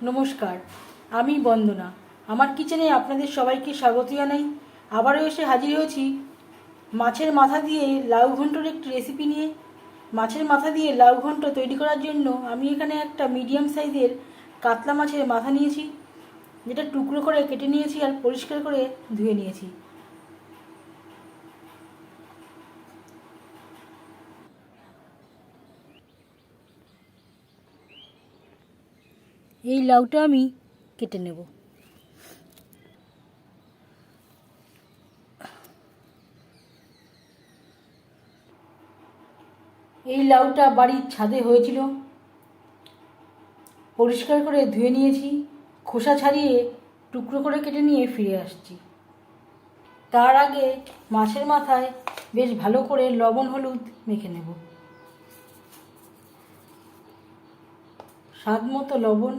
নমস্কার, আমি বন্দনা। আমার কিচেনে আপনাদের সবাইকে স্বাগত জানাই। আবারও এসে হাজির হয়েছি মাছের মাথা দিয়ে লাউ ঘন্টর একটি রেসিপি নিয়ে। মাছের মাথা দিয়ে লাউ ঘন্ট তৈরি করার জন্য আমি এখানে একটা মিডিয়াম সাইজের কাতলা মাছের মাথা নিয়েছি, যেটা টুকরো করে কেটে নিয়েছি আর পরিষ্কার করে ধুয়ে নিয়েছি। এই লাউটা আমি কেটে নেব। এই লাউটা বাড়ির ছাদে হয়েছিল, পরিষ্কার করে ধুয়ে নিয়েছি, খোসা ছাড়িয়ে টুকরো করে কেটে নিয়ে ফিরে আসছি। তার আগে মাছের মাথায় বেশ ভালো করে লবণ হলুদ মেখে নেব। স্বাদ মতো লবণ,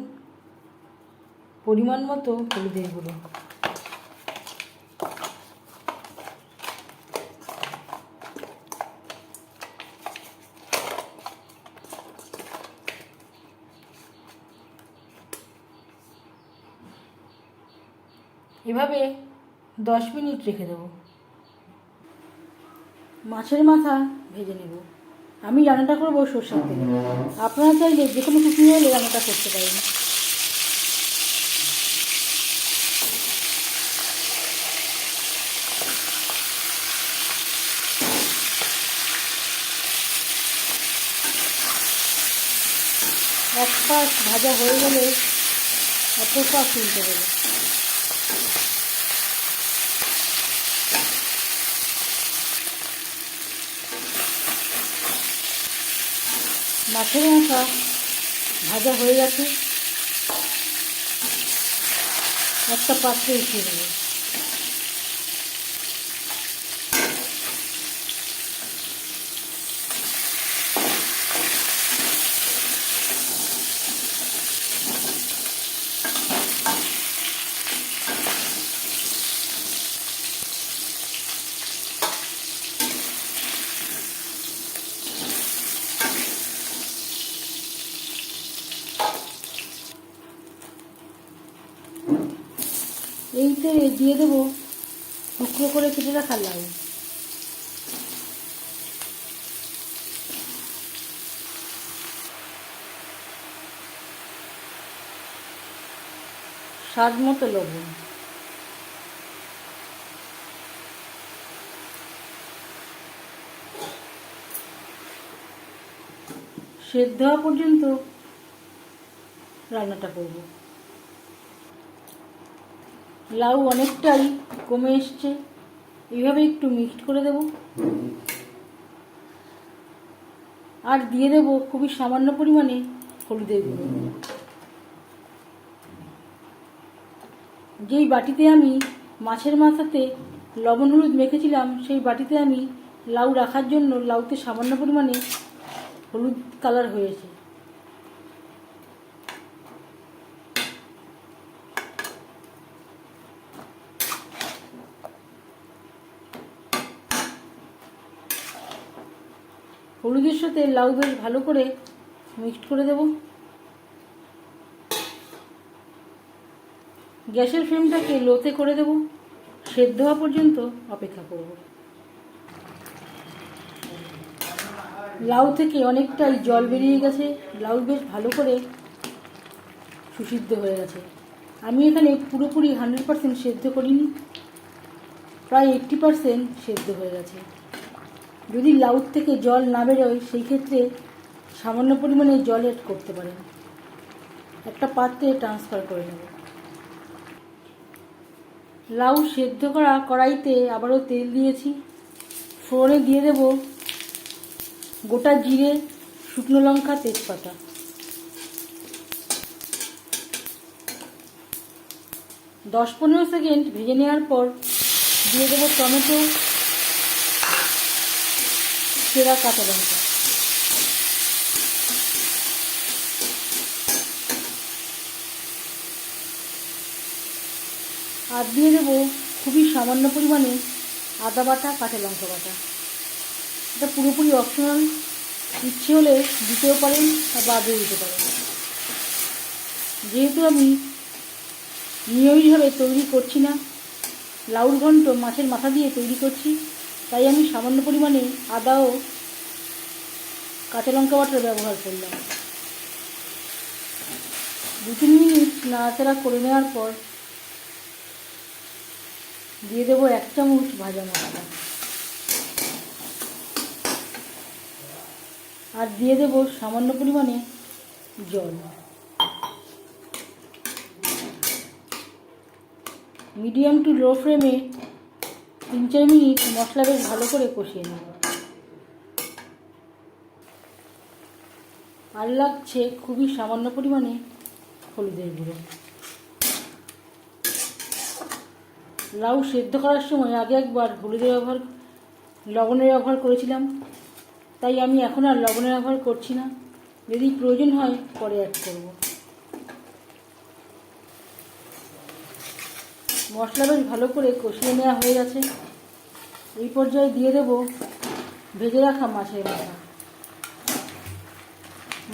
পরিমাণ মতো হলুদের গুঁড়ো। এভাবে 10 মিনিট রেখে দেব। মাছের মাথা ভেজে নেব। আমি রান্নাটা করবো সরষের তেলে। আপনারা চাইলে যে কোনো কুকিং অয়েলে রান্নাটা করতে পারেন। এক পাশ ভাজা হয়ে গেলে অপর পাশ উল্টে দেবো। মাছের মাথা ভাজা হয়ে গেছে, একটা পাত্রে উঠিয়ে দেবো। এই তেলে দিয়ে দেবো টুকরো করে কেটে রাখা লাউ। স্বাদ মতো লবণ। সেদ্ধ হওয়া পর্যন্ত রান্নাটা করব। লাউ অনেকটাই কমে এসছে, এইভাবে একটু মিক্সড করে দেব। আর দিয়ে দেব খুবই সামান্য পরিমাণে হলুদের গুঁড়ো। যেই বাটিতে আমি মাছের মাথাতে লবণ হলুদ মেখেছিলাম, সেই বাটিতে আমি লাউ রাখার জন্য লাউতে সামান্য পরিমাণে হলুদ কালার হয়েছে। হলুদের সাথে লাউ বেশ ভালো করে মিক্সড করে দেব। গ্যাসের ফ্লেমটাকে লোতে করে দেব। সেদ্ধ হওয়া পর্যন্ত অপেক্ষা করব। লাউ থেকে অনেকটাই জল বেরিয়ে গেছে, লাউ বেশ ভালো করে সুসিদ্ধ হয়ে গেছে। আমি এখানে পুরোপুরি 100% সেদ্ধ করিনি, প্রায় 80% সেদ্ধ হয়ে গেছে। যদি লাউ থেকে জল না বেরোয়, সেই ক্ষেত্রে সামান্য পরিমাণে জল অ্যাড করতে পারেন। একটা পাত্রে ট্রান্সফার করে নেব। লাউ সেদ্ধ করা কড়াইতে আবারও তেল দিয়েছি। ফোড়নে দিয়ে দেব গোটা জিরে, শুকনো লঙ্কা, তেজপাতা। দশ 15 সেকেন্ড ভেজে নেওয়ার পর দিয়ে দেবো টমেটো, চেরা কাঁচা লঙ্কা। আর দিয়ে দেবো খুবই সামান্য পরিমাণে আদা বাটা, কাঁচা লঙ্কা বাটা। এটা পুরোপুরি অপশনাল, ইচ্ছে হলে দিতেও পারেন বা বাদও দিতে পারেন। যেহেতু আমি নিয়মিতভাবে তৈরি করছি না, লাউর ঘন্ট মাছের মাথা দিয়ে তৈরি করছি, তাই আমি সামান্য পরিমাণে আদা ও কাঁচা লঙ্কা বাটা ব্যবহার করলাম। 2-3 মিনিট নাড়াচাড়া করে নেওয়ার পর দিয়ে দেবো 1 চামচ ভাজা মশলা আর দিয়ে দেবো সামান্য পরিমাণে জল। মিডিয়াম টু লো ফ্লেমে 3-4 মিনিট মশলা বেশ ভালো করে কষিয়ে নেব। আর লাগছে খুবই সামান্য পরিমাণে হলুদের গুঁড়ো। লাউ সেদ্ধ করার সময় আগে একবার লবণের ব্যবহার করেছিলাম, তাই আমি এখন আর লবণের ব্যবহার করছি না। যদি প্রয়োজন হয় পরে অ্যাড করব। মশলা বেশ ভালো করে কষিয়ে নেওয়া হয়ে গেছে। এই পর্যায়ে দিয়ে দেব ভেজে রাখা মাছের মাথা।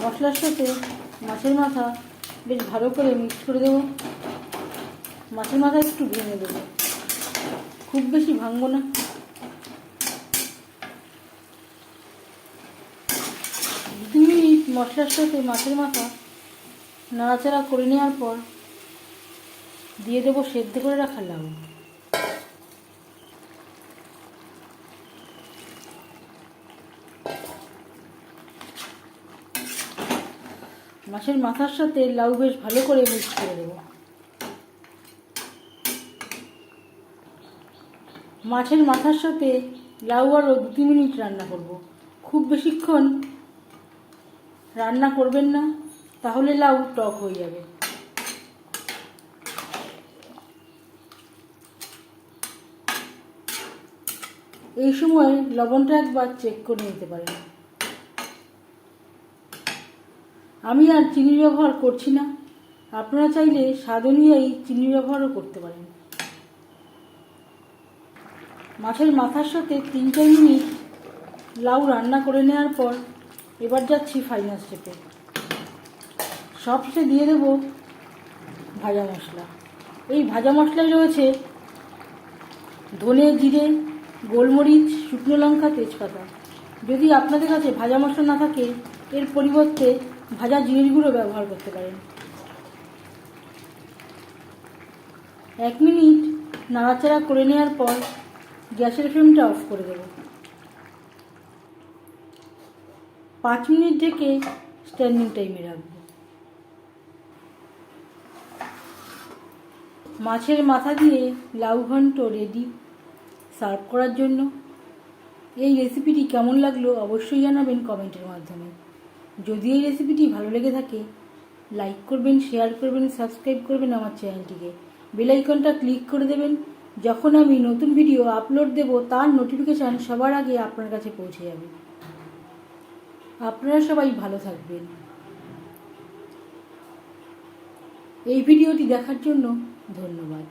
মশলার সাথে মাছের মাথা বেশ ভালো করে মিক্স করে দেব। মাছের মাথা একটু ভেঙে দেবো, খুব বেশি ভাঙবো না। দু মিনিট মশলার সাথে মাছের মাথা নাড়াচাড়া করে নেওয়ার পর দিয়ে দেবো সেদ্ধ করে রাখা লাউ। মাছের মাথার সাথে লাউ বেশ ভালো করে মিক্স করে দেবো। মাছের মাথার সাথে লাউ আরও 2-3 মিনিট রান্না করব। খুব বেশিক্ষণ রান্না করবেন না, তাহলে লাউ টক হয়ে যাবে। এই সময় লবণটা একবার চেক করে নিতে পারেন। আমি আর চিনি ব্যবহার করছি না, আপনারা চাইলে স্বাদ অনুযায়ী চিনি ব্যবহারও করতে পারেন। মাছের মাথার সাথে 3-4 মিনিট লাউ রান্না করে নেওয়ার পর এবার যাচ্ছি ফাইনাল স্টেপে। সবশেষে দিয়ে দেব ভাজা মশলা। এই ভাজা মশলায় রয়েছে ধনে, জিরে, গোলমরিচ, শুকনো লঙ্কা, তেজপাতা। যদি আপনাদের কাছে ভাজা মশলা না থাকে, এর পরিবর্তে ভাজা জিরের গুঁড়ো ব্যবহার করতে পারেন। 1 মিনিট নাড়াচাড়া করে নেওয়ার পর গ্যাসের ফ্লেমটা অফ করে দেব। 5 মিনিট ঢেকে স্ট্যান্ডিং টাইমে রাখবো। মাছের মাথা দিয়ে লাউ ঘন্ট রেডি সার্ভ করার জন্য। এই রেসিপিটি কেমন লাগলো অবশ্যই জানাবেন কমেন্টের মাধ্যমে। যদি এই রেসিপিটি ভালো লেগে থাকে লাইক করবেন, শেয়ার করবেন, সাবস্ক্রাইব করবেন আমার চ্যানেলটিকে। বেল আইকনটা ক্লিক করে দেবেন। যখন আমি নতুন ভিডিও আপলোড দেব তার নোটিফিকেশান সবার আগে আপনার কাছে পৌঁছে যাবে। আপনারা সবাই ভালো থাকবেন। এই ভিডিওটি দেখার জন্য ধন্যবাদ।